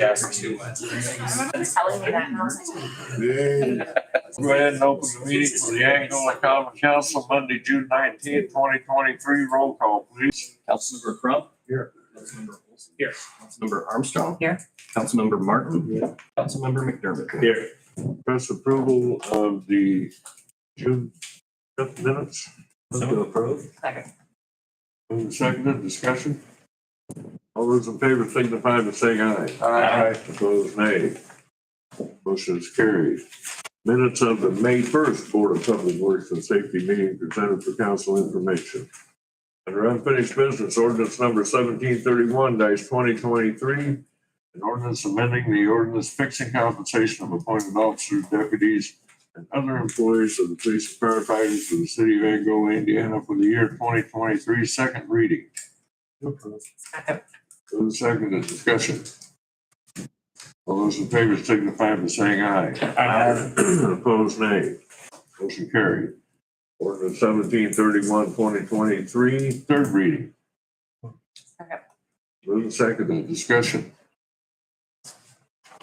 Yes, to Telling me that now. Go ahead and open the meeting for the Angola Common Council, Monday, June 19th, 2023. Roll call, please. Councilmember Crump. Here. Councilmember Olson. Here. Councilmember Armstrong. Here. Councilmember Martin. Here. Councilmember McDermott. Here. Press approval of the June 5th minutes. So approved. Second. Moved and seconded, discussion. All those in favor signify by saying aye. Aye. Opposed, nay. Motion is carried. Minutes of the May 1st Board of Public Works and Safety meeting presented for council information. Under unfinished business, ordinance number 1731-2023, an ordinance amending the ordinance fixing compensation of appointed officers, deputies, and other employees of the police and firefighters for the city of Angola, Indiana for the year 2023, second reading. Second. Moved and seconded, discussion. All those in favor signify by saying aye. Aye. Opposed, nay. Motion carried. Ordinance 1731-2023, third reading. Second. Moved and seconded, discussion.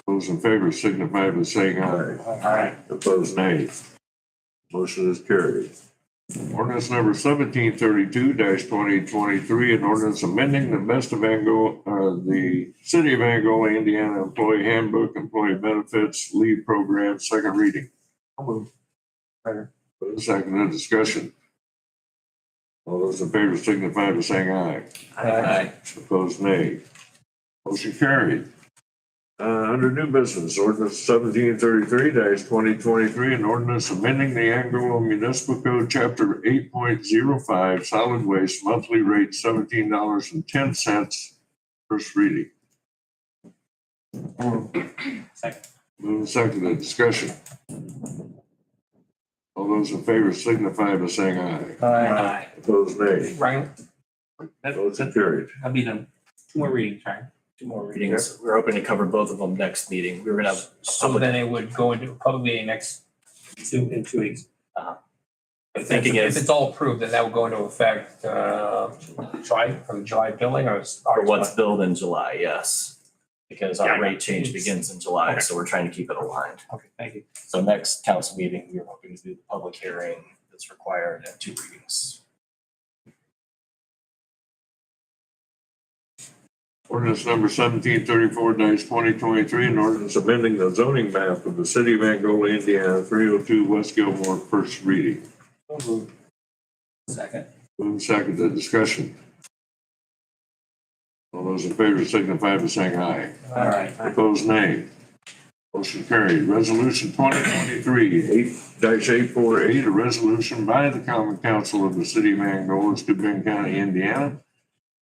Those in favor signify by saying aye. Aye. Opposed, nay. Motion is carried. Ordinance number 1732-2023, an ordinance amending the Best of Angola, the City of Angola, Indiana Employee Handbook, Employee Benefits, Leave Program, second reading. I'll move. Second. Moved and seconded, discussion. All those in favor signify by saying aye. Aye. Opposed, nay. Motion carried. Under new business, ordinance 1733-2023, an ordinance amending the Angola Municipal Code, Chapter 8.05, solid waste, monthly rate $17.10, first reading. Second. Moved and seconded, discussion. All those in favor signify by saying aye. Aye. Opposed, nay. Ryan. Motion carried. That'll be done. Two more readings, Ryan. Two more readings. We're hoping to cover both of them next meeting. We were gonna have. So then it would go into public meeting next in 2 weeks. I'm thinking if is it's all approved, then that would go into effect July billing or for what's billed in July, yes. Because our Yeah, rate change begins in July, Okay. so we're trying to keep it aligned. Okay, thank you. So next council meeting, we're hoping to do the public hearing that's required and 2 readings. Ordinance number 1734-2023, an ordinance amending the zoning map of the city of Angola, Indiana, 302 West Gilmore, first reading. Second. Moved and seconded, discussion. All those in favor signify by saying aye. All right. Opposed, nay. Motion carried. Resolution 2023-8-848, a resolution by the Common Council of the City of Angola, Steuben County, Indiana,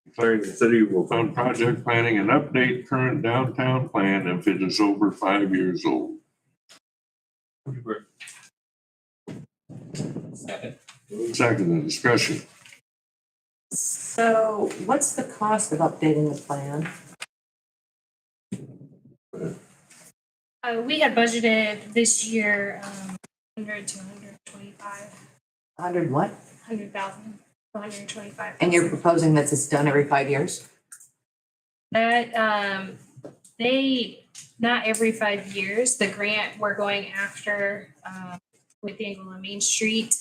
declaring the city will fund project planning and update current downtown plan if it is over 5 years old. Second. Second, discussion. So what's the cost of updating the plan? We had budgeted this year, 100 to 125, 100 what? 100,000, 125. And you're proposing that it's done every 5 years? That, not every 5 years, the grant we're going after, with the Angola Main Street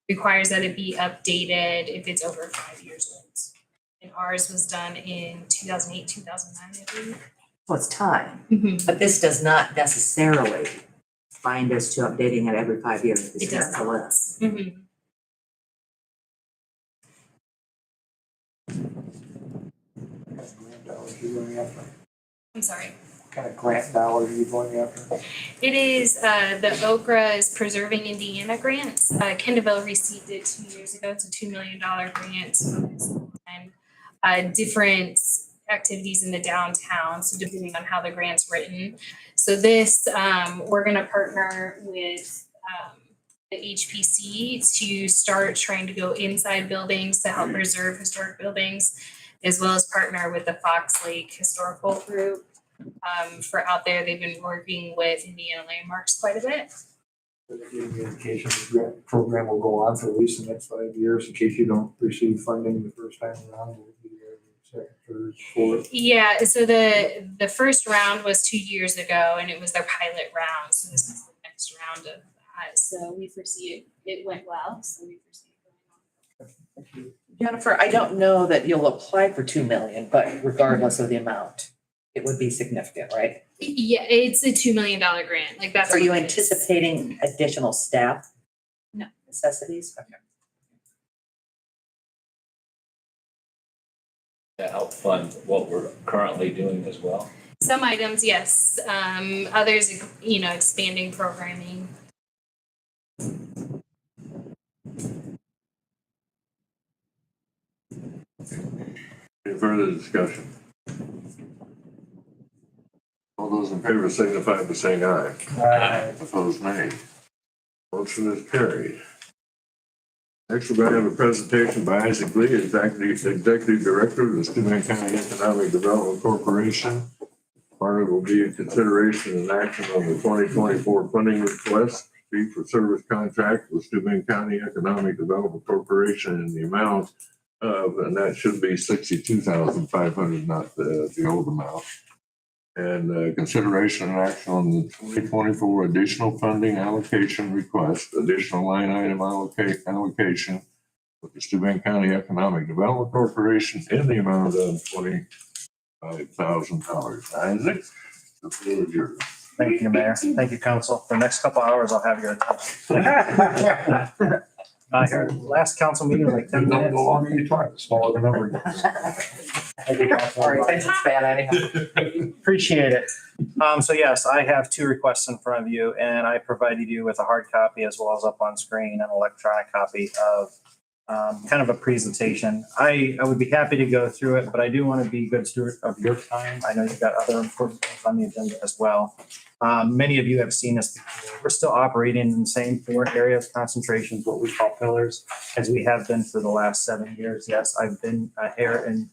requires that it be updated if it's over 5 years old. And ours was done in 2008, 2009, I believe. Well, it's time, but this does not necessarily bind us to updating it every 5 years. It does So not. let's- I'm sorry. What kind of grant dollars are you going after? It is, the Okra is Preserving Indiana grants. Ken DeVille received it 2 years ago. It's a $2 million grant focused on different activities in the downtown, so depending on how the grant's written. So this, we're gonna partner with the HPC to start trying to go inside buildings to help preserve historic buildings, as well as partner with the Fox Lake Historical Group. For out there, they've been working with Indiana landmarks quite a bit. Are they giving you indication the grant program will go on for at least the next 5 years in case you don't receive funding the first time around? Will it be there second, third, fourth. Yeah, so the first round was 2 years ago and it was their pilot round, so this is the next round of that. So we foresee it went well, so we foresee it going on. Jennifer, I don't know that you'll apply for 2 million, but regardless of the amount, it would be significant, right? Yeah, it's a $2 million grant, like that's. Are you what it is. anticipating additional staff? No. Necessities? Okay. To help fund what we're currently doing as well. Some items, yes, others, expanding programming. Any further discussion? All those in favor signify by saying aye. Opposed, nay. Motion is carried. Next, we're going to have a presentation by Isaac Lee, Executive Director of the Steuben County Economic Development Corporation. Part of it will be a consideration and action on the 2024 funding request, fee for service contract with Steuben County Economic Development Corporation in the amount of, and that should be $62,500, not the old amount. And consideration and action on the 2024 additional funding allocation request, additional line item allocation with the Steuben County Economic Development Corporation in the amount of $25,000. Isaac, the floor is yours. Thank you, Mayor. Thank you, Council. For the next couple hours, I'll have your attention. Here, last council meeting was like 10 The minutes. longer you talk, the smaller the number gets. Thank you, Council. Our attention span anyhow. Appreciate it. So yes, I have 2 requests in front of you, and I provided you with a hard copy as well as up on screen an electronic copy of kind of a presentation. I would be happy to go through it, but I do want to be good steward of your time. I know you've got other important things on the agenda as well. Many of you have seen us before. We're still operating in the same 4 areas, concentrations, what we call pillars, as we have been for the last 7 years. Yes, I've been here and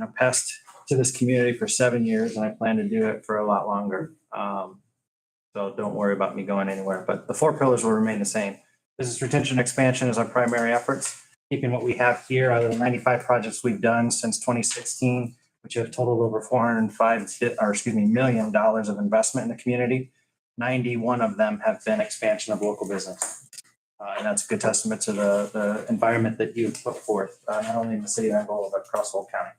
a pest to this community for 7 years, and I plan to do it for a lot longer. So don't worry about me going anywhere, but the 4 pillars will remain the same. Business retention expansion is our primary efforts, keeping what we have here out of the 95 projects we've done since 2016, which have totaled over $405 million of investment in the community. 91 of them have been expansion of local business. And that's a good testament to the environment that you've put forth, not only in the city of Angola, but across the whole county.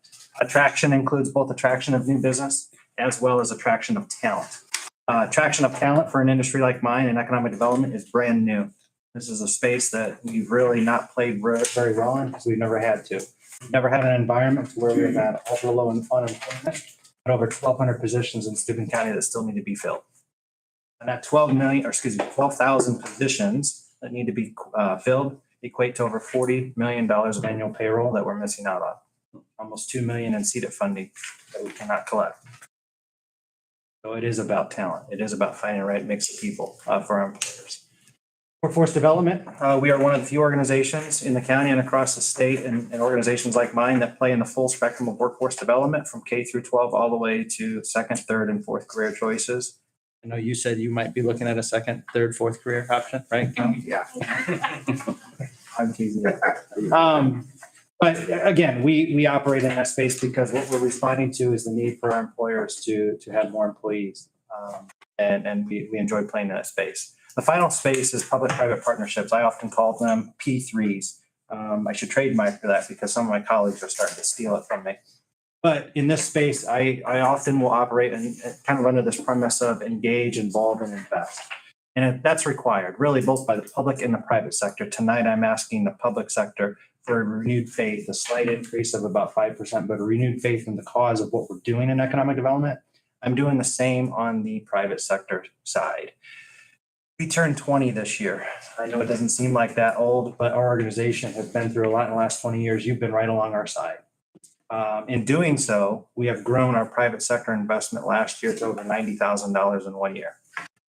Attraction includes both attraction of new business as well as attraction of talent. Attraction of talent for an industry like mine in economic development is brand new. This is a space that we've really not played very well in because we've never had to. We've never had an environment where we've had ultra low unemployment, but over 1,200 positions in Steuben County that still need to be filled. And that 12,000 positions that need to be filled equate to over $40 million of annual payroll that we're missing out on. Almost $2 million in seeded funding that we cannot collect. So it is about talent. It is about finding the right mix of people for our employers. Workforce development, we are one of the few organizations in the county and across the state and organizations like mine that play in the full spectrum of workforce development from K through 12 all the way to 2nd, 3rd, and 4th career choices. I know you said you might be looking at a 2nd, 3rd, 4th career option, right? Yeah. I'm teasing you. But again, we operate in that space because what we're responding to is the need for our employers to have more employees. And we enjoy playing in that space. The final space is public-private partnerships. I often call them P3s. I should trademark for that because some of my colleagues are starting to steal it from me. But in this space, I often will operate and kind of under this premise of engage, involve, and invest. And that's required really both by the public and the private sector. Tonight, I'm asking the public sector for a renewed faith, a slight increase of about 5%, but a renewed faith in the cause of what we're doing in economic development. I'm doing the same on the private sector side. We turned 20 this year. I know it doesn't seem like that old, but our organization has been through a lot in the last 20 years. You've been right along our side. In doing so, we have grown our private sector investment last year to over $90,000 in 1 year.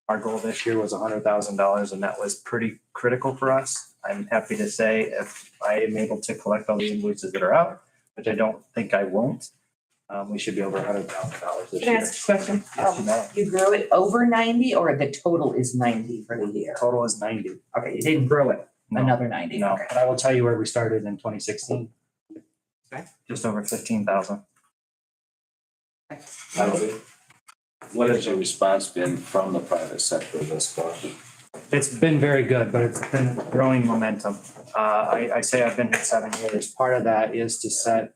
Our goal this year was $100,000, and that was pretty critical for us. I'm happy to say if I am able to collect all the invoices that are out, which I don't think I won't, we should be over $100,000 this Can I year. ask a question? Yes, you may. You grew it over 90 or the total is 90 for the year? Total is 90. Okay, you didn't grow it No, another 90. No, Okay. but I will tell you where we started in 2016. Just over 15,000. What has your response been from the private sector thus far? It's been very good, but it's been growing momentum. I say I've been here 7 years. Part of that is to set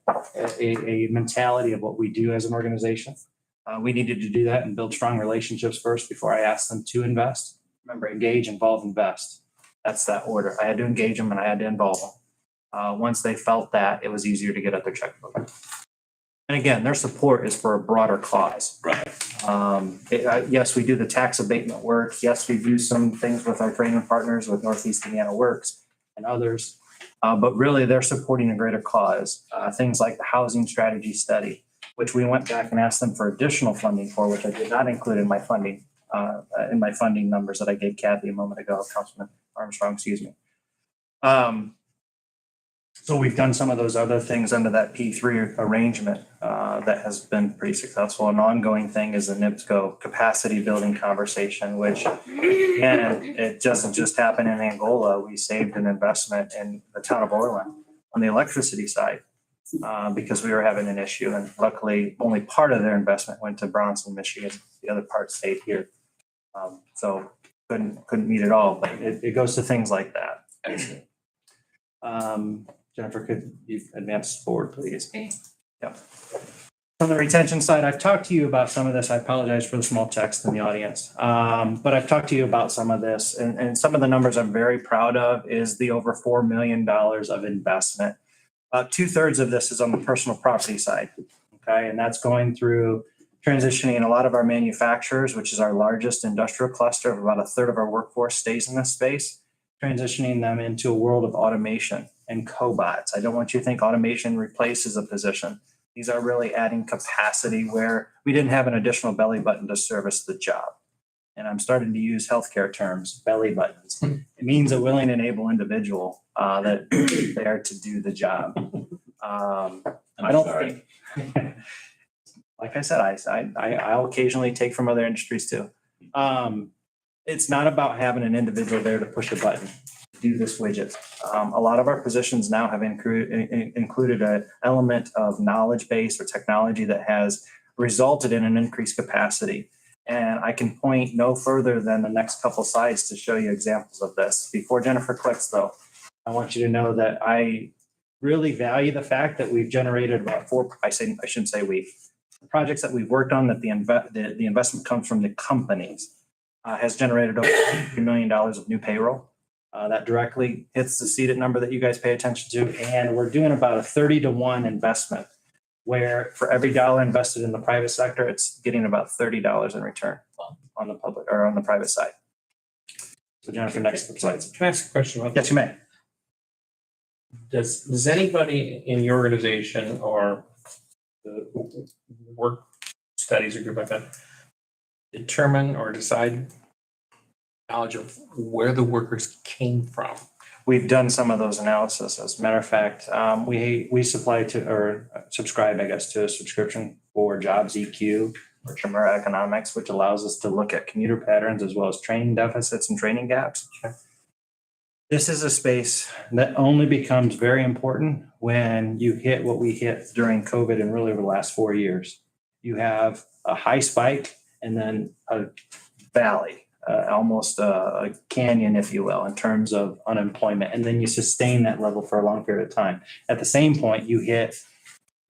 a mentality of what we do as an organization. We needed to do that and build strong relationships first before I asked them to invest. Remember, engage, involve, invest. That's that order. I had to engage them and I had to involve them. Once they felt that, it was easier to get at their checkbook. And again, their support is for a broader cause. Right. Yes, we do the tax abatement work. Yes, we do some things with our training partners with Northeast Indiana Works and others. But really, they're supporting a greater cause. Things like the housing strategy study, which we went back and asked them for additional funding for, which I did not include in my funding numbers that I gave Kathy a moment ago, Councilman Armstrong, excuse me. So we've done some of those other things under that P3 arrangement that has been pretty successful. An ongoing thing is the NIPSCO capacity building conversation, which again, it doesn't just happen in Angola. We saved an investment in the town of Orland on the electricity side because we were having an issue. And luckily, only part of their investment went to Bronson, Michigan. The other part stayed here. So couldn't meet it all, but it goes to things like that. Jennifer, could you advance forward, please? Okay. Yep. On the retention side, I've talked to you about some of this. I apologize for the small text in the audience. But I've talked to you about some of this and some of the numbers I'm very proud of is the over $4 million of investment. 2/3 of this is on the personal property side. Okay. And that's going through transitioning a lot of our manufacturers, which is our largest industrial cluster of about 1/3 of our workforce stays in this space, transitioning them into a world of automation and cobots. I don't want you to think automation replaces a position. These are really adding capacity where we didn't have an additional belly button to service the job. And I'm starting to use healthcare terms, belly buttons. It means a willing and able individual that is there to do the job. I don't think, like I said, I'll occasionally take from other industries too. It's not about having an individual there to push a button, do this widget. A lot of our positions now have included an element of knowledge base or technology that has resulted in an increased capacity. And I can point no further than the next couple slides to show you examples of this. Before Jennifer clicks though, I want you to know that I really value the fact that we've generated about I shouldn't say we, the projects that we've worked on that the investment comes from the companies has generated over $3 million of new payroll. That directly hits the seated number that you guys pay attention to. And we're doing about a 30-to-1 investment where for every dollar invested in the private sector, it's getting about $30 in return on the public or on the private side. So Jennifer, next slide. Can I ask a question about Yes, you may. Does anybody in your organization or the work studies or group like that determine or decide knowledge of where the workers came from? We've done some of those analysis. As a matter of fact, we supply to or subscribe, I guess, to a subscription for Jobs EQ or Chimera Economics, which allows us to look at commuter patterns as well as training deficits and training gaps. Okay. This is a space that only becomes very important when you hit what we hit during COVID and really over the last 4 years. You have a high spike and then a valley. Almost a canyon, if you will, in terms of unemployment. And then you sustain that level for a long period of time. At the same point, you hit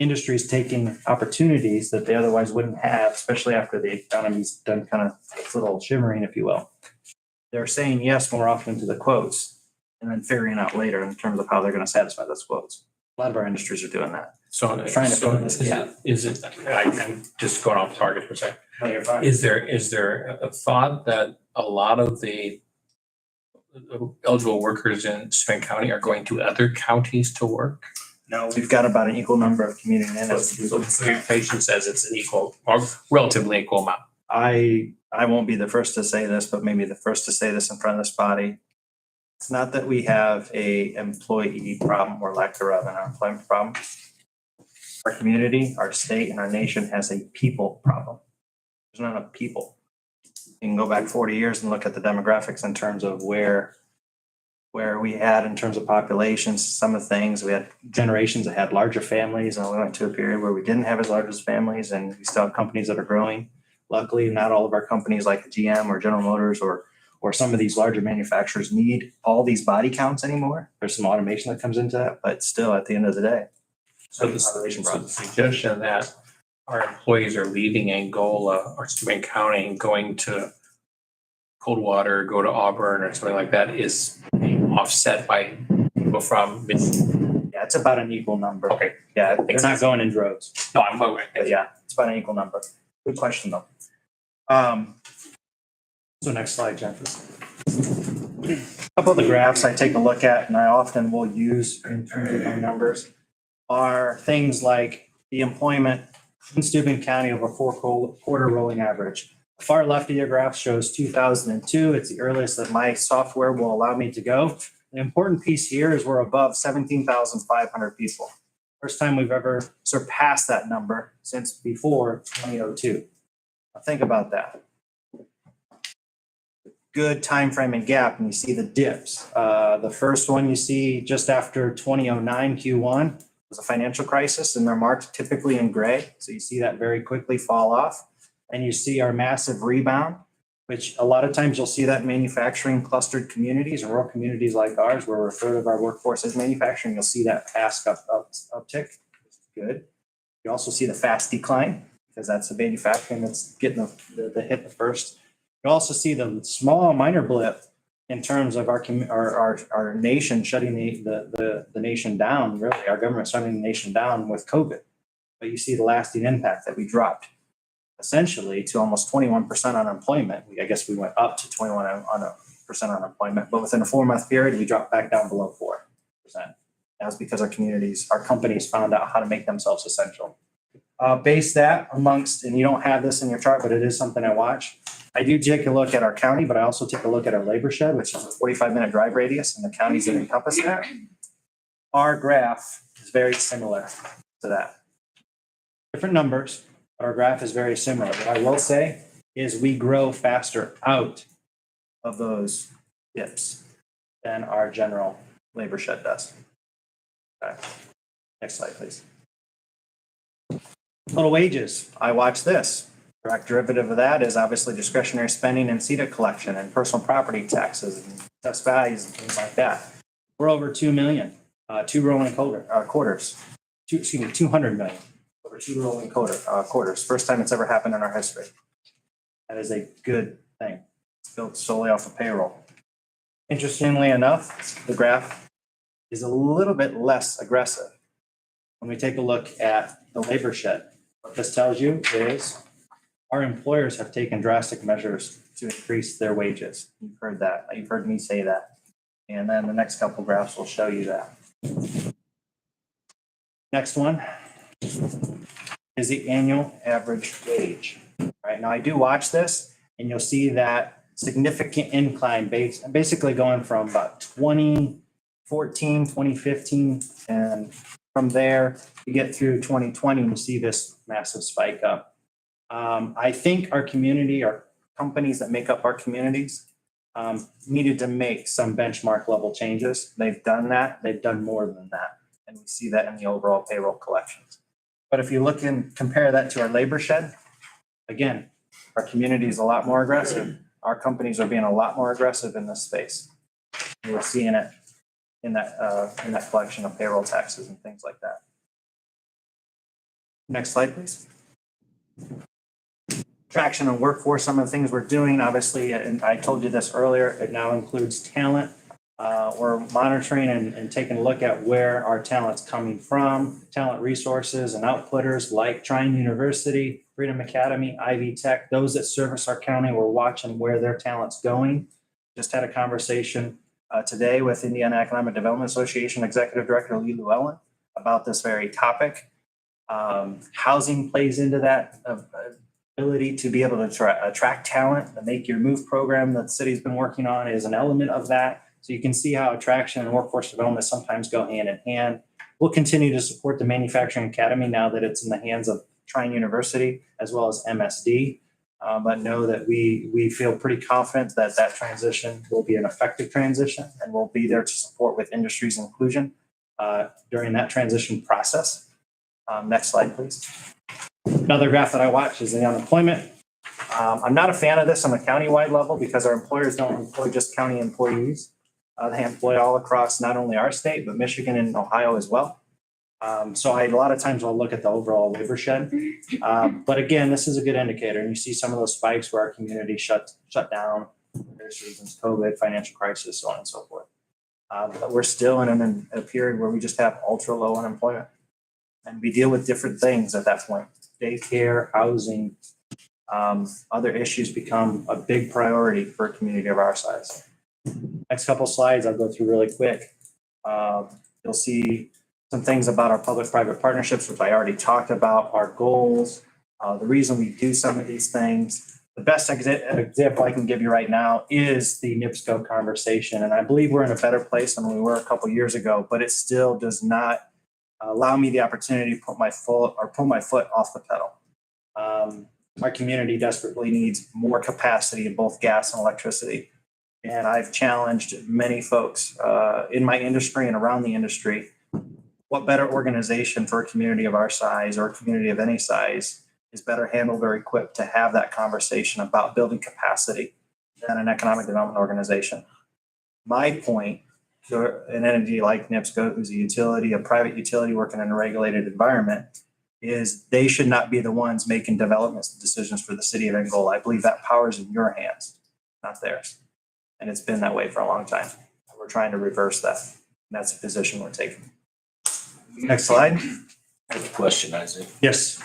industries taking opportunities that they otherwise wouldn't have, especially after the economy's done kind of its little shimmering, if you will. They're saying yes more often to the quotes and then figuring out later in terms of how they're going to satisfy those quotes. A lot of our industries are doing that. So Trying to fill this gap. I'm just going off target for a second. No, you're fine. Is there a thought that a lot of the eligible workers in Spring County are going to other counties to work? No, we've got about an equal number of commuting in. So your patient says it's an equal or relatively equal amount. I won't be the first to say this, but maybe the first to say this in front of this body. It's not that we have a employee problem or lack thereof in our employment problem. Our community, our state, and our nation has a people problem. There's not enough people. You can go back 40 years and look at the demographics in terms of where where we had in terms of populations, some of the things, we had generations that had larger families, and we went to a period where we didn't have as large as families, and we still have companies that are growing. Luckily, not all of our companies like GM or General Motors or some of these larger manufacturers need all these body counts anymore. There's some automation that comes into that, but still, at the end of the day. So the suggestion that our employees are leaving Angola or Steuben County and going to Coldwater, go to Auburn or something like that is being offset by people from. Yeah, it's about an equal number. Okay. Yeah, they're not going in droves. No, I'm aware. But yeah, it's about an equal number. Good question, though. So next slide, Jennifer. A couple of the graphs I take a look at and I often will use in terms of my numbers are things like the employment in Steuben County over 4-quarter rolling average. The far left of your graph shows 2002. It's the earliest that my software will allow me to go. The important piece here is we're above 17,500 people. First time we've ever surpassed that number since before 2002. Now think about that. Good time frame and gap, and you see the dips. The first one you see just after 2009 Q1 was a financial crisis, and they're marked typically in gray. So you see that very quickly fall off. And you see our massive rebound, which a lot of times you'll see that in manufacturing clustered communities or rural communities like ours, where a third of our workforce is manufacturing. You'll see that fast uptick. Good. You also see the fast decline because that's the manufacturing that's getting the hit the first. You also see the small minor blip in terms of our nation shutting the nation down, really, our government shutting the nation down with COVID. But you see the lasting impact that we dropped essentially to almost 21% unemployment. I guess we went up to 21% unemployment, but within a 4-month period, we dropped back down below 4%. That was because our companies found out how to make themselves essential. Base that amongst, and you don't have this in your chart, but it is something I watch. I do take a look at our county, but I also take a look at our labor shed, which is a 45-minute drive radius, and the counties that encompass that. Our graph is very similar to that. Different numbers, but our graph is very similar. What I will say is we grow faster out of those dips than our general labor shed does. Okay. Next slide, please. Total wages. I watch this. Direct derivative of that is obviously discretionary spending and CETA collection and personal property taxes and tax values and things like that. We're over 2 million, 2 rolling quarters, 200 million, over 2 rolling quarters. First time it's ever happened in our history. That is a good thing. It's built solely off of payroll. Interestingly enough, the graph is a little bit less aggressive. When we take a look at the labor shed, what this tells you is our employers have taken drastic measures to increase their wages. You've heard that. You've heard me say that. And then the next couple graphs will show you that. Next one is the annual average wage. All right, now I do watch this, and you'll see that significant incline basically going from about 2014, 2015, and from there you get through 2020, you see this massive spike up. I think our community, our companies that make up our communities, needed to make some benchmark level changes. They've done that. They've done more than that. And we see that in the overall payroll collections. But if you look and compare that to our labor shed, again, our community is a lot more aggressive. Our companies are being a lot more aggressive in this space. And we're seeing it in that collection of payroll taxes and things like that. Next slide, please. Traction on workforce, some of the things we're doing, obviously, and I told you this earlier, it now includes talent. We're monitoring and taking a look at where our talent's coming from, talent resources and outputters like Trine University, Freedom Academy, Ivy Tech, those that service our county. We're watching where their talent's going. Just had a conversation today with Indiana Economic Development Association Executive Director Lee Llewellyn about this very topic. Housing plays into that ability to be able to attract talent. The Make Your Move program that the city's been working on is an element of that. So you can see how attraction and workforce development sometimes go hand in hand. We'll continue to support the Manufacturing Academy now that it's in the hands of Trine University as well as MSD. But know that we feel pretty confident that that transition will be an effective transition and we'll be there to support with industry's inclusion during that transition process. Next slide, please. Another graph that I watch is the unemployment. I'm not a fan of this on a countywide level because our employers don't employ just county employees. They employ all across not only our state, but Michigan and Ohio as well. So a lot of times I'll look at the overall labor shed. But again, this is a good indicator. And you see some of those spikes where our community shut down. There's reasons, COVID, financial crisis, so on and so forth. But we're still in a period where we just have ultra low unemployment. And we deal with different things at that point. Daycare, housing, other issues become a big priority for a community of our size. Next couple slides I'll go through really quick. You'll see some things about our public-private partnerships, which I already talked about, our goals, the reason we do some of these things. The best example I can give you right now is the NIPSCO conversation. And I believe we're in a better place than we were a couple years ago, but it still does not allow me the opportunity to pull my foot off the pedal. Our community desperately needs more capacity in both gas and electricity. And I've challenged many folks in my industry and around the industry. What better organization for a community of our size or a community of any size is better handled or equipped to have that conversation about building capacity than an economic development organization? My point to an entity like NIPSCO, who's a utility, a private utility working in a regulated environment, is they should not be the ones making development decisions for the city of Angola. I believe that power is in your hands, not theirs. And it's been that way for a long time. We're trying to reverse that. And that's a position we're taking. Next slide. I have a question, Isaac. Yes.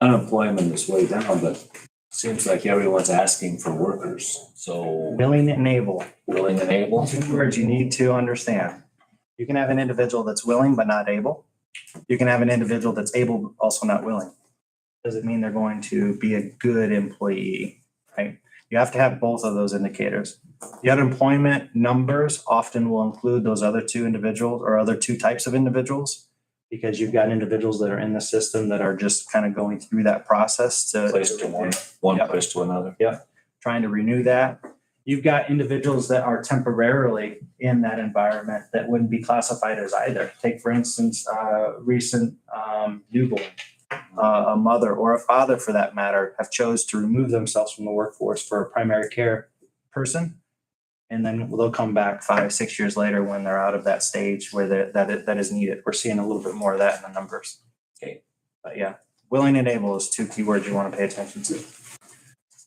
Unemployment is way down, but seems like everyone's asking for workers. So Willing and able. willing and able. Two words you need to understand. You can have an individual that's willing but not able. You can have an individual that's able but also not willing. Doesn't mean they're going to be a good employee, right? You have to have both of those indicators. The unemployment numbers often will include those other two individuals or other two types of individuals, because you've got individuals that are in the system that are just kind of going through that process to Place to one Yep. place to another. trying to renew that. You've got individuals that are temporarily in that environment that wouldn't be classified as either. Take, for instance, recent newborn, a mother or a father for that matter, have chose to remove themselves from the workforce for a primary care person. And then they'll come back 5-6 years later when they're out of that stage where that is needed. We're seeing a little bit more of that in the numbers. Okay. But yeah, willing and able is two keywords you want to pay attention to.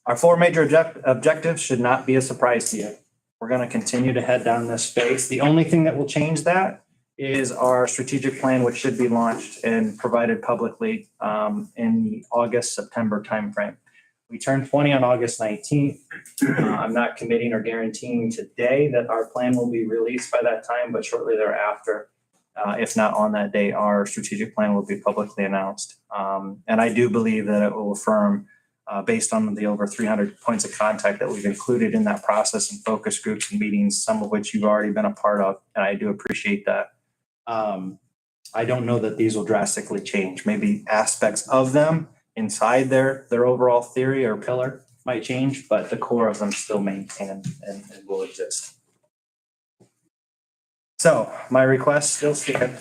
Our four major objectives should not be a surprise to you. We're going to continue to head down this space. The only thing that will change that is our strategic plan, which should be launched and provided publicly in the August-September timeframe. We turned 20 on August 19th. I'm not committing or guaranteeing today that our plan will be released by that time, but shortly thereafter, if not on that day, our strategic plan will be publicly announced. And I do believe that it will affirm, based on the over 300 points of contact that we've included in that process and focus groups and meetings, some of which you've already been a part of, and I do appreciate that. I don't know that these will drastically change. Maybe aspects of them inside their overall theory or pillar might change, but the core of them still maintain and will exist. So my requests still stand.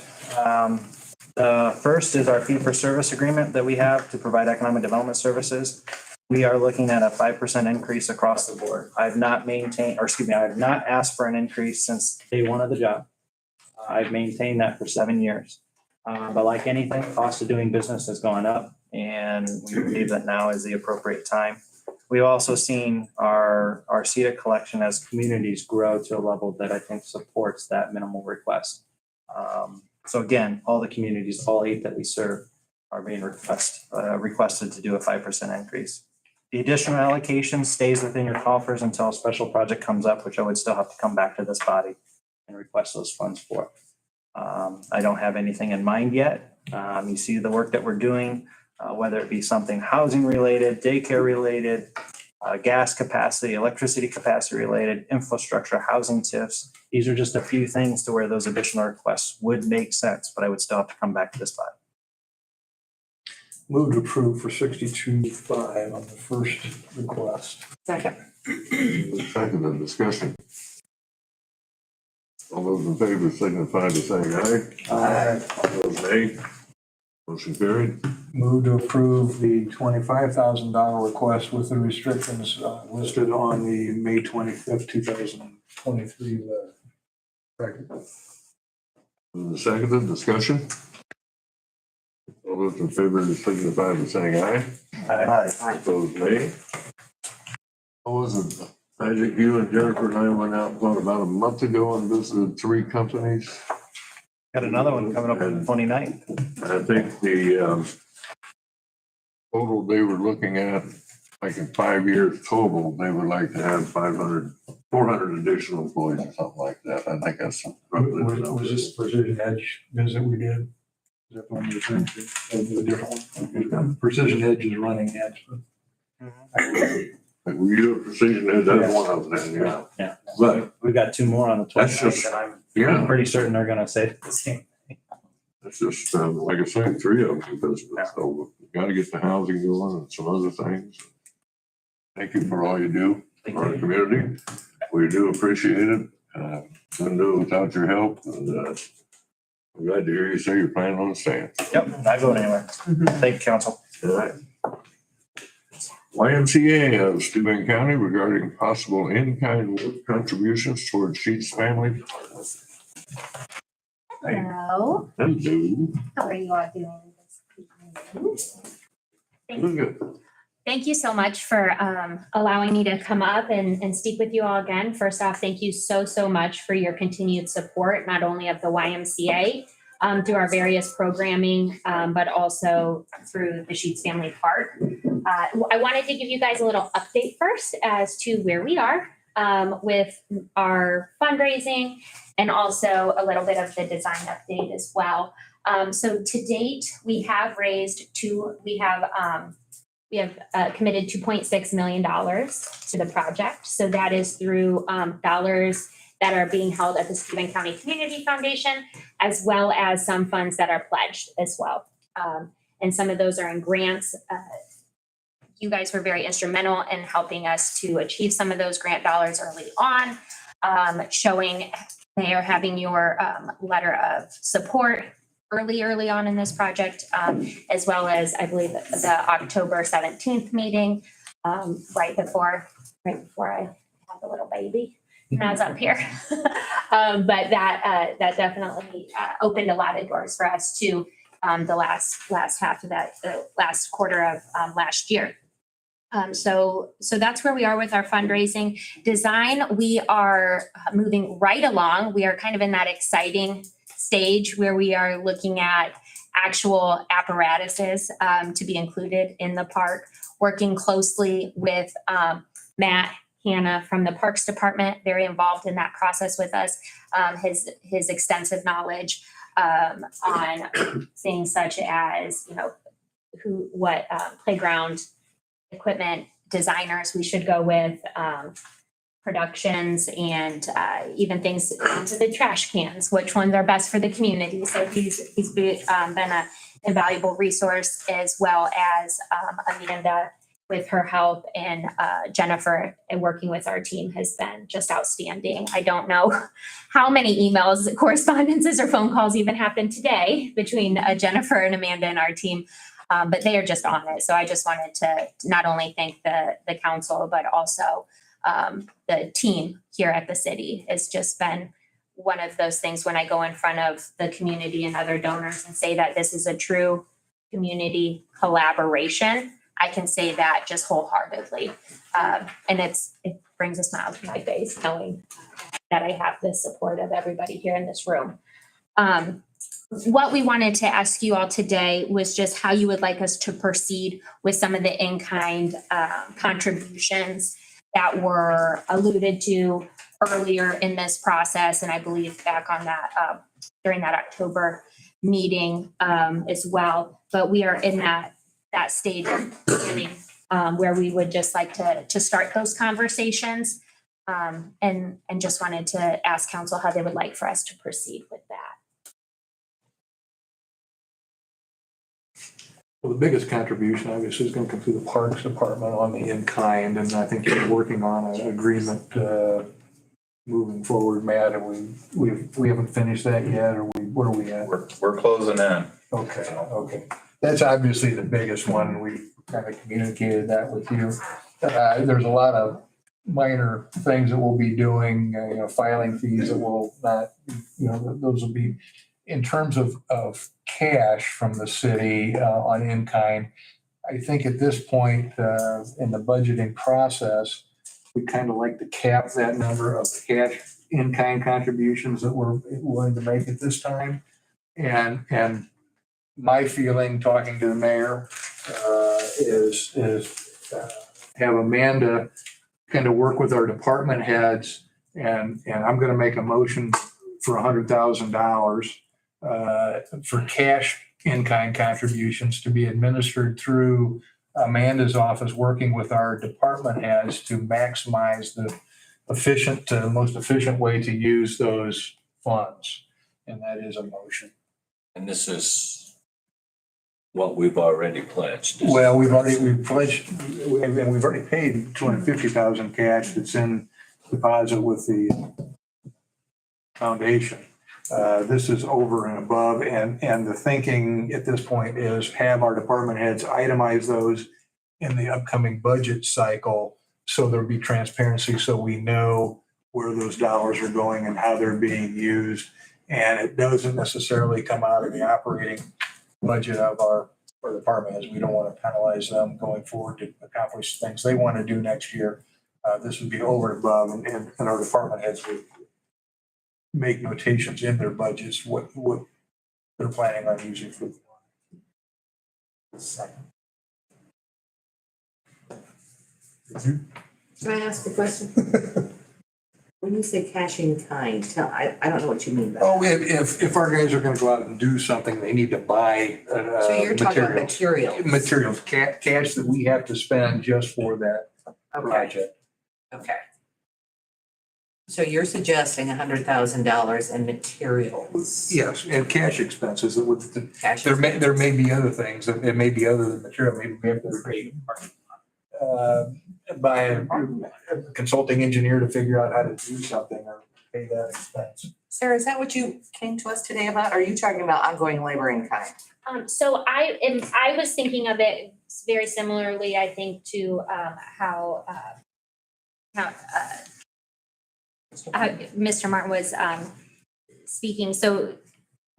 The first is our fee for service agreement that we have to provide economic development services. We are looking at a 5% increase across the board. I have not asked for an increase since day one of the job. I've maintained that for 7 years. But like anything, cost of doing business has gone up, and we believe that now is the appropriate time. We've also seen our CETA collection as communities grow to a level that I think supports that minimal request. So again, all the communities, all 8 that we serve, are being requested to do a 5% increase. The additional allocation stays within your coffers until a special project comes up, which I would still have to come back to this body and request those funds for. I don't have anything in mind yet. You see the work that we're doing, whether it be something housing related, daycare related, gas capacity, electricity capacity related, infrastructure, housing TIFs. These are just a few things to where those additional requests would make sense, but I would still have to come back to this body. Move to approve for 62.5 on the first request. Second. Second, the discussion. All those in favor signify by saying aye. All those nay. Motion carried. Move to approve the $25,000 request with the restrictions listed on the May 25th, 2023 record. The second, discussion. All those in favor signify by saying aye. Those nay. What was it? I think you and Jennifer and I went out, what, about a month ago and visited 3 companies. Got another one coming up on the 29th. I think the total they were looking at, like in 5 years total, they would like to have 400 additional employees or something like that. I think that's roughly the number. Was this Precision Edge visit we did? Is that the one you're referring to? That was a different one. Precision Edge is running Edge. Like, we do a precision, that's one of them, yeah. Yeah. But, We've got 2 more on the That's 29th just- that I'm yeah, pretty certain they're gonna say the same. it's just, like I said, 3 of them, because, so we gotta get the housing going and some other things. Thank you for all you do for our community. We do appreciate it. Couldn't do it without your help, and, I'm glad to hear you say you're planning on staying. Yep, not going anywhere. Thank you, council. All right. YMCA of Steuben County regarding possible in-kind work contributions towards Sheets family. Hello, Hello. how are you all doing this evening? Look Thank you so much for allowing me to come up and speak with you all again. First off, thank you so much for your continued support, not only of the YMCA through our various programming, but also through the Sheets Family Park. I wanted to give you guys a little update first as to where we are with our fundraising and also a little bit of the design update as well. So to date, we have committed $2.6 million to the project. So that is through dollars that are being held at the Steuben County Community Foundation, as well as some funds that are pledged as well. And some of those are in grants. You guys were very instrumental in helping us to achieve some of those grant dollars early on, showing they are having your letter of support early on in this project, as well as I believe the October 17th meeting, right before I have a little baby. And I was up here. But that definitely opened a lot of doors for us to the last half of that, the last quarter of last year. So that's where we are with our fundraising. Design, we are moving right along. We are kind of in that exciting stage where we are looking at actual apparatuses to be included in the park, working closely with Matt Hannah from the Parks Department, very involved in that process with us. His extensive knowledge on things such as, what playground equipment designers we should go with, productions, and even things into the trash cans, which ones are best for the community. So he's been an invaluable resource, as well as Amanda with her help, and Jennifer and working with our team has been just outstanding. I don't know how many emails, correspondences, or phone calls even happened today between Jennifer and Amanda and our team. But they are just on it. So I just wanted to not only thank the council, but also the team here at the city. It's just been one of those things when I go in front of the community and other donors and say that this is a true community collaboration. I can say that just wholeheartedly. And it brings a smile to my face knowing that I have the support of everybody here in this room. What we wanted to ask you all today was just how you would like us to proceed with some of the in-kind contributions that were alluded to earlier in this process. And I believe back on that, during that October meeting as well. But we are in that stage of beginning where we would just like to start those conversations, and just wanted to ask council how they would like for us to proceed with that. Well, the biggest contribution obviously is gonna come through the Parks Department on the in-kind, and I think you're working on an agreement, moving forward, Matt, and we haven't finished that yet, or where are we at? We're closing in. Okay. That's obviously the biggest one. We've kind of communicated that with you. There's a lot of minor things that we'll be doing, filing fees that will not, those will be, in terms of cash from the city on in-kind. I think at this point in the budgeting process, we kind of like to cap that number of cash in-kind contributions that we're willing to make at this time. And my feeling, talking to the mayor, is have Amanda kind of work with our department heads, and I'm gonna make a motion for $100,000 for cash in-kind contributions to be administered through Amanda's office, working with our department heads to maximize the most efficient way to use those funds. And that is a motion. And this is what we've already pledged. Well, we've pledged, and we've already paid 250,000 cash that's in deposit with the foundation. This is over and above, and the thinking at this point is have our department heads itemize those in the upcoming budget cycle, so there'll be transparency, so we know where those dollars are going and how they're being used. And it doesn't necessarily come out of the operating budget of our department heads. We don't want to penalize them going forward to accomplish things they want to do next year. This would be over and above, and our department heads would make notations in their budgets, what they're planning on using for the second. Can I ask a question? When you say cash in kind, I don't know what you mean by that. Oh, if our guys are gonna go out and do something, they need to buy So you're talking about materials. materials. Cash that we have to spend just for that Okay, project. okay. So you're suggesting $100,000 in materials? Yes, and cash expenses, Cash there may be other things, it may be other than material, maybe we have to buy a consulting engineer to figure out how to do something or pay that expense. Sarah, is that what you came to us today about? Or are you talking about ongoing labor in kind? So I was thinking of it very similarly, I think, to how Mr. Martin was speaking. So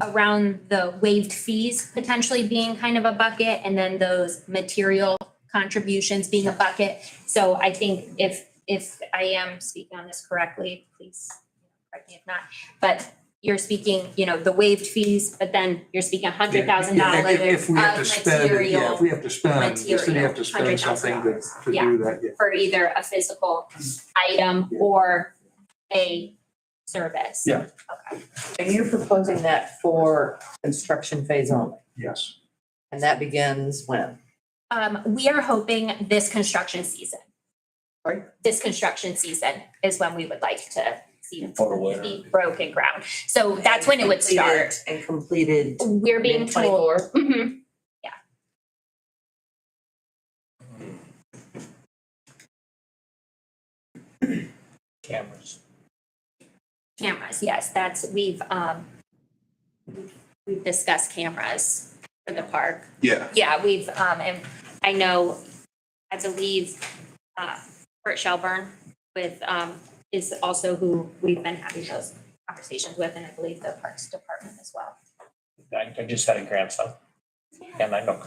around the waived fees potentially being kind of a bucket, and then those material contributions being a bucket. So I think if I am speaking on this correctly, please correct me if not, but you're speaking, the waived fees, but then you're speaking $100,000 If we have to of spend, material if we have to spend, the city have to spend something to $100,000. do that, yeah. for either a physical item or a service. Yeah. Okay. And you're proposing that for construction phase only? Yes. And that begins when? We are hoping this construction season. Sorry? This construction season is when we would like to see For winter. the broken ground. So that's when it would start. And completed We're being in told. 24? Mhm. Cameras. Cameras, yes, we've discussed cameras for the park. Yeah. Yeah, and I know, I believe, Kurt Shelburne is also who we've been having those conversations with, and I believe the Parks Department as well. I just had a grandson, and I know,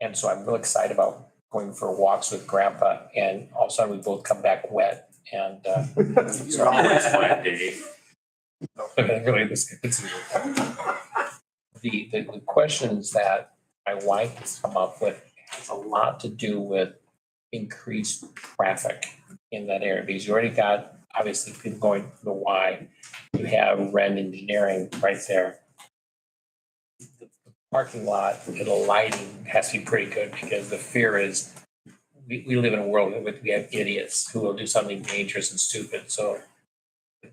and so I'm real excited about going for walks with grandpa, and all of a sudden we both come back wet, and It's always my day. really, the questions that my wife has come up with has a lot to do with increased traffic in that area, because you already got, obviously, people going to the Y. You have Ren Engineering right there. The parking lot, the lighting has to be pretty good, because the fear is we live in a world where we have idiots who will do something dangerous and stupid. So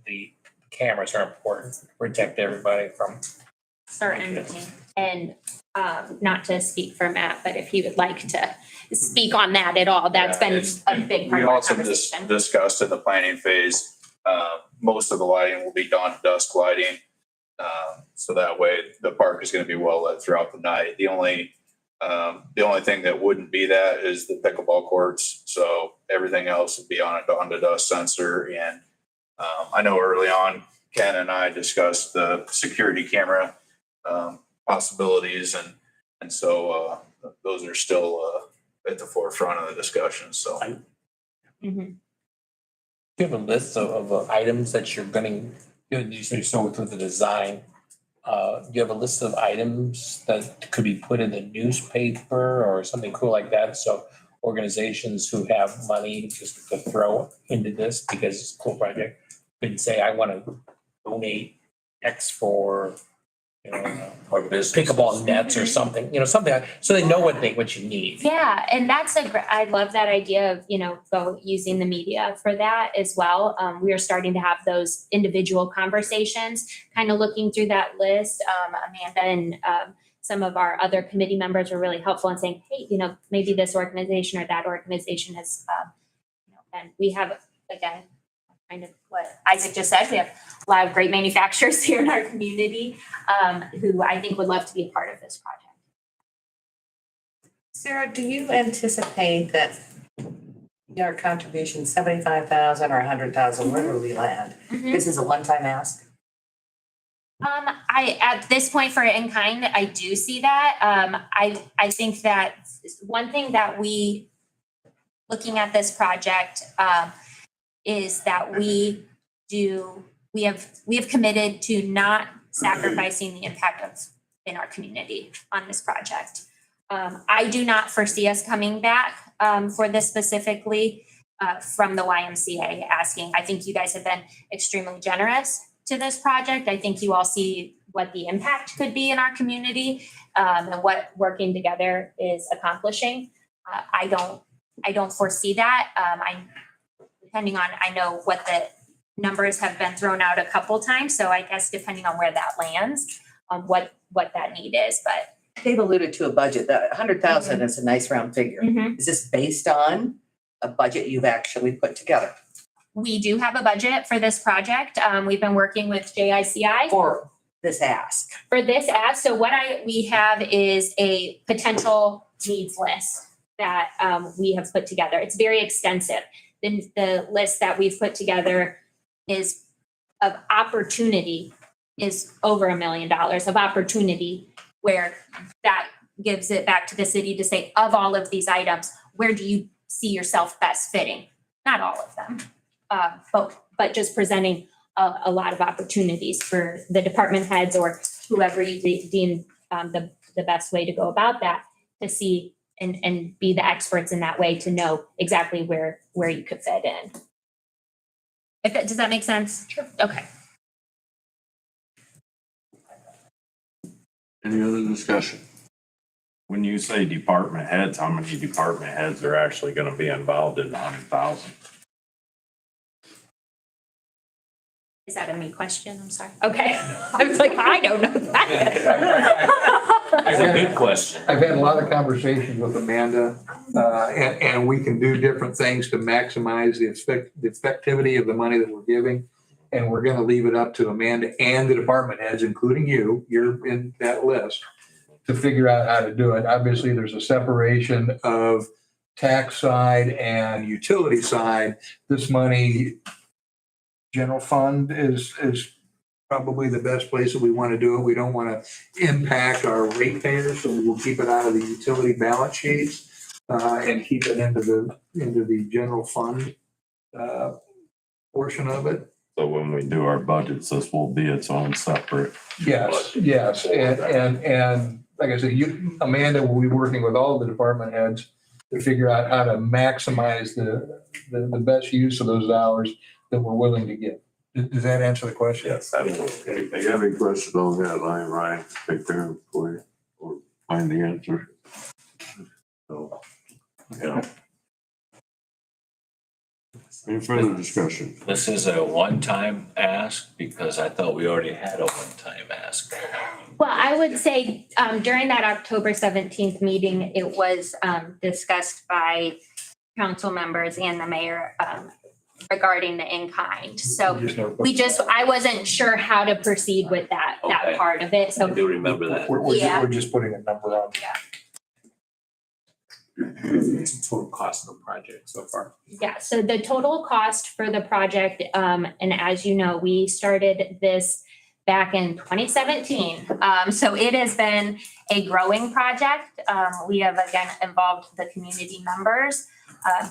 the cameras are important to protect everybody from. Certainly. And Not to speak for Matt, but if he would like to speak on that at all, that's Yeah, been it's- a big part We of our also conversation. discussed in the planning phase, most of the lighting will be dawn to dusk lighting. So that way the park is gonna be well lit throughout the night. The only thing that wouldn't be that is the pickleball courts. So everything else would be on a dawn to dusk sensor. And I know early on, Ken and I discussed the security camera possibilities, and so those are still at the forefront of the discussion, so. Mhm. Do you have a list of items that you're gonna, you say so through the design? Do you have a list of items that could be put in the newspaper or something cool like that? So organizations who have money just to throw into this because it's a cool project could say, I want to donate X for, you know, Or business. pickleball nets or something, you know, something, so they know what you need. Yeah, and that's I love that idea of, using the media for that as well. We are starting to have those individual conversations, kind of looking through that list. Amanda and some of our other committee members were really helpful in saying, hey, maybe this organization or that organization has, and we have, again, kind of what Isaac just said, we have a lot of great manufacturers here in our community who I think would love to be a part of this project. Sarah, do you anticipate that your contribution, 75,000 or 100,000, where will we land? This is a one-time ask? At this point for in kind, I do see that. I think that one thing that looking at this project, is that we have committed to not sacrificing the impact in our community on this project. I do not foresee us coming back for this specifically from the YMCA asking. I think you guys have been extremely generous to this project. I think you all see what the impact could be in our community and what working together is accomplishing. I don't foresee that. I know what the numbers have been thrown out a couple times, so I guess depending on where that lands, what that need is, but. They've alluded to a budget, that 100,000 is a nice round figure. Is this based on a budget you've actually put together? We do have a budget for this project. We've been working with JICI. For this ask? For this ask, so what we have is a potential needs list that we have put together. It's very extensive. The list that we've put together of opportunity is over $1 million of opportunity, where that gives it back to the city to say, of all of these items, where do you see yourself best fitting? Not all of them, but just presenting a lot of opportunities for the department heads or whoever you deem the best way to go about that, to see and be the experts in that way to know exactly where you could fit in. Does that make sense? Sure. Okay. Any other discussion? When you say department heads, how many department heads are actually gonna be involved in the 100,000? Is that a me question? I'm sorry. Okay. I was like, I don't know that. That's a good question. I've had a lot of conversations with Amanda, and we can do different things to maximize the effectivity of the money that we're giving. And we're gonna leave it up to Amanda and the department heads, including you're in that list, to figure out how to do it. Obviously, there's a separation of tax side and utility side. This money, general fund is probably the best place that we want to do it. We don't want to impact our ratepayers, so we will keep it out of the utility balance sheets and keep it into the general fund portion of it. So when we do our budgets, this will be its own separate. Yes. And like I said, Amanda will be working with all the department heads to figure out how to maximize the best use of those dollars that we're willing to give. Does that answer the question? Yes, that will. If you have any questions on that line, Ryan, take care of it for you or find the answer. So, Any further discussion? This is a one-time ask because I thought we already had a one-time ask. Well, I would say during that October 17th meeting, it was discussed by council members and the mayor regarding the in-kind. So I wasn't sure how to proceed with that Okay. part of it. I So do remember that. Yeah. We're just putting a number on. Total cost of the project so far. yeah, so the total cost for the project, and as you know, we started this back in 2017. So it has been a growing project. We have again involved the community members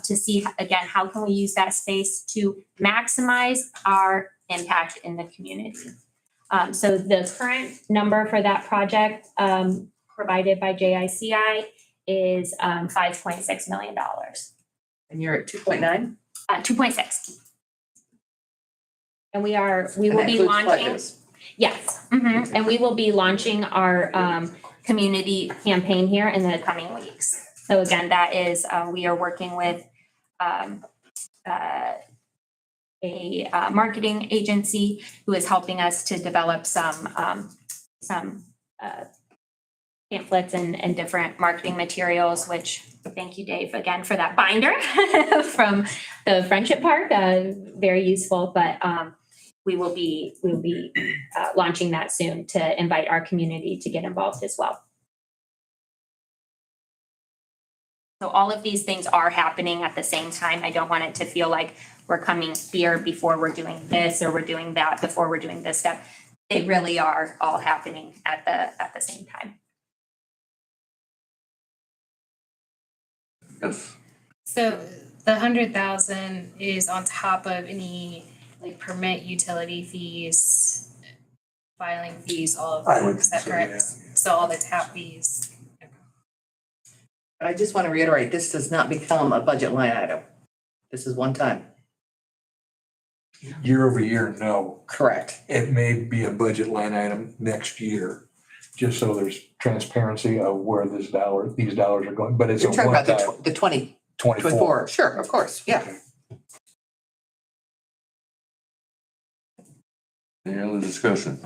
to see again, how can we use that space to maximize our impact in the community. So the current number for that project provided by JICI is $5.6 million. And you're at 2.9? 2.6. And we will be launching. Yes, and we will be launching our community campaign here in the coming weeks. So again, that is, we are working with a marketing agency who is helping us to develop some pamphlets and different marketing materials, which thank you, Dave, again for that binder from the Friendship Park, very useful, but we will be launching that soon to invite our community to get involved as well. So all of these things are happening at the same time. I don't want it to feel like we're coming here before we're doing this or we're doing that before we're doing this step. They really are all happening at the same time. Yes. So the 100,000 is on top of any like permit, utility fees, filing fees, all of I that, would is that say, correct? So all the tap fees. I just want to reiterate, this does not become a budget line item. This is one time. Year over year, no. Correct. It may be a budget line item next year, just so there's transparency of where these dollars are going, but it's a You're talking about one-time the 24. 24. Sure, of course, yeah. Okay. Any other discussion?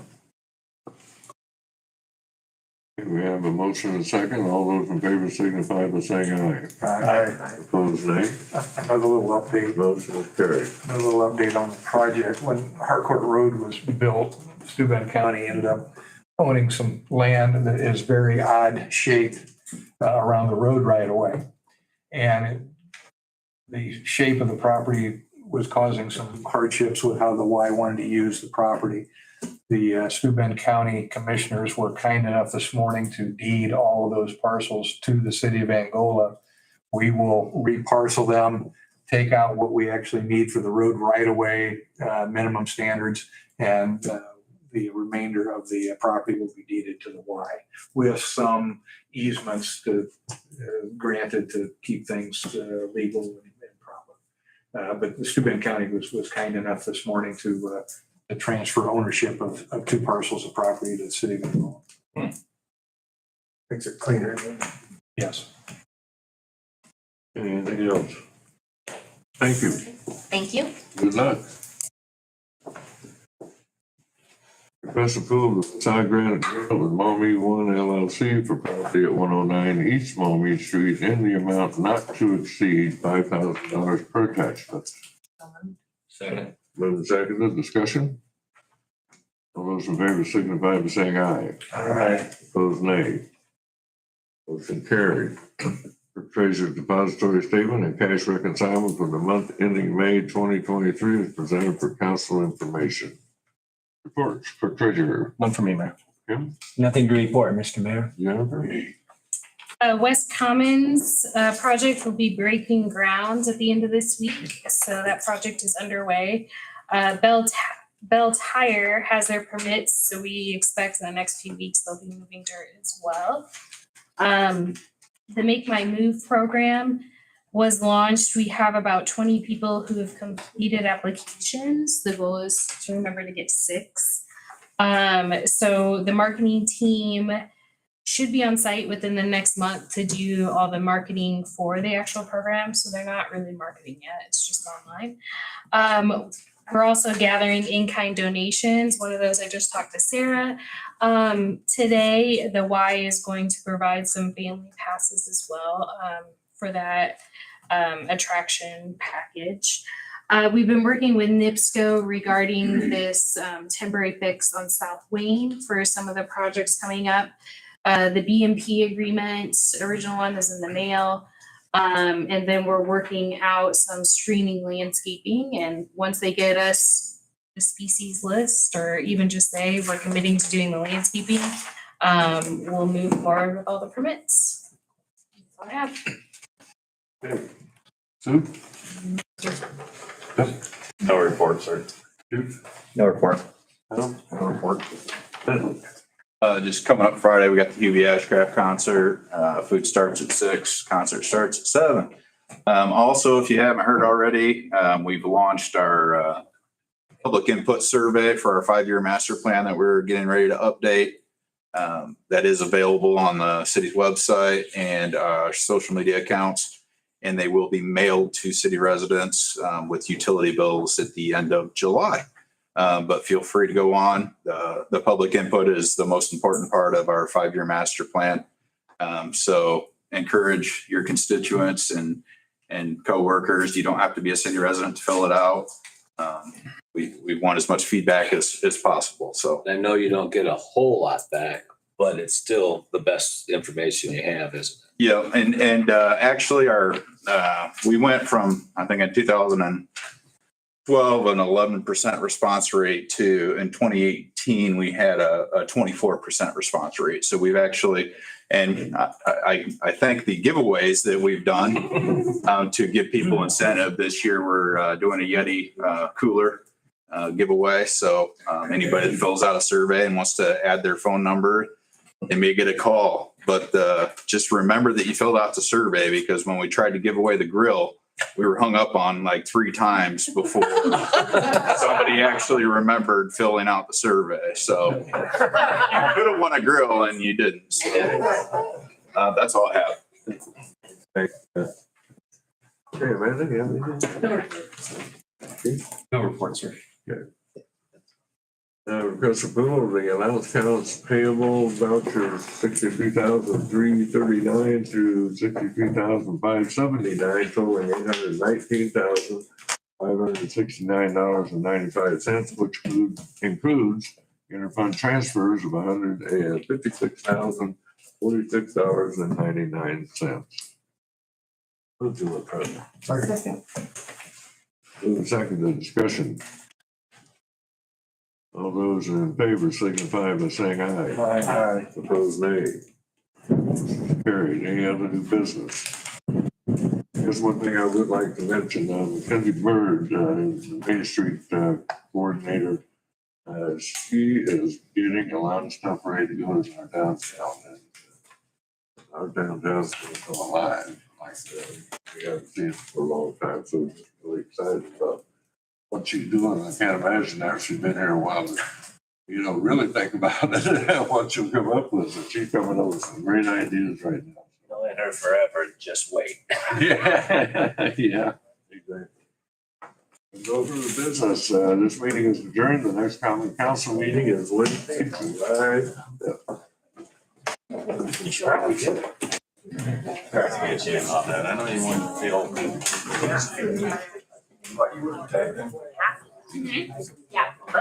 We have a motion and a second. All those in favor signify by saying aye. Aye. Opposed, nay. Another little update. Motion is carried. A little update on the project. When Harcourt Road was built, Steuben County ended up owning some land that is very odd shaped around the road right away. And the shape of the property was causing some hardships with how the Y wanted to use the property. The Steuben County Commissioners were kind enough this morning to deed all of those parcels to the city of Angola. We will reparcel them, take out what we actually need for the road right-of-way minimum standards, and the remainder of the property will be deeded to the Y with some easements granted to keep things legal and proper. But the Steuben County was kind enough this morning to transfer ownership of two parcels of property to the city of Angola. Makes it cleaner. Yes. Anything else? Thank you. Thank you. Good luck. Request approval of the side grant agreement with Maumee One LLC for property at 109 East Maumee Street in the amount not to exceed $5,000 per attachment. Second. Moved and seconded, discussion? All those in favor signify by saying aye. Aye. Opposed, nay. Motion carried. For Treasurer's depository statement and cash reconciliation for the month ending May 2023 is presented for council information. Reports for Treasurer. None for me, Mayor. Kim? Nothing to report, Mr. Mayor. Jennifer? West Commons project will be breaking ground at the end of this week, so that project is underway. Bell Tire has their permits, so we expect in the next few weeks they'll be moving dirt as well. The Make My Move program was launched. We have about 20 people who have completed applications. The goal is to remember to get 6. So the marketing team should be on site within the next month to do all the marketing for the actual program. So they're not really marketing yet. It's just online. We're also gathering in-kind donations. One of those I just talked to Sarah. Today, the Y is going to provide some family passes as well for that attraction package. We've been working with NIPSCO regarding this temporary fix on South Wayne for some of the projects coming up. The BMP agreement, original one is in the mail. And then we're working out some screening landscaping. And once they get us the species list, or even just say we're committing to doing the landscaping, we'll move forward with all the permits. That's all I have. Okay. Sue? No report, sir. No report. No report. Just coming up Friday, we got the UV Ashcraft concert. Food starts at 6, concert starts at 7. Also, if you haven't heard already, we've launched our public input survey for our 5-year master plan that we're getting ready to update. That is available on the city's website and our social media accounts, and they will be mailed to city residents with utility bills at the end of July. But feel free to go on. The public input is the most important part of our 5-year master plan. So encourage your constituents and coworkers. You don't have to be a city resident to fill it out. We want as much feedback as possible. So I know you don't get a whole lot back, but it's still the best information you have, isn't it? yeah, and actually we went from, I think in 2012, an 11% response rate to in 2018 we had a 24% response rate. So we've actually, and I thank the giveaways that we've done to give people incentive. This year we're doing a Yeti cooler giveaway. So anybody that fills out a survey and wants to add their phone number, they may get a call. But just remember that you filled out the survey, because when we tried to give away the grill, we were hung up on like 3 times before somebody actually remembered filling out the survey. So you could have won a grill and you didn't. So, that's all I have. Okay, Amanda, you have anything? No report, sir. Request approval of the allowance counts payable vouchers 63,339 through 63,579, totaling $819,569.95, which includes interfund transfers of $156,046.99. Move to approve. Second. Move second to discussion. All those in favor signify by saying aye. Aye. Opposed, nay. Carried. Any other new business? Here's one thing I would like to mention. Mackenzie Bird, the Main Street coordinator, she is getting a lot of stuff ready to go to our downtown. And our downtown's going to come alive. Like we haven't seen it for a long time, so we're just really excited about what she's doing. I can't imagine that she's been here a while. You don't really think about it, what she'll come up with. So she's coming up with some great ideas right now. Don't let her forever, just wait. Yeah, yeah, exactly. And those are the business. This meeting is adjourned. The next common council meeting is Wednesday, July 5th. You sure we did? Trying to get you in on that. I know you want to feel. Yeah.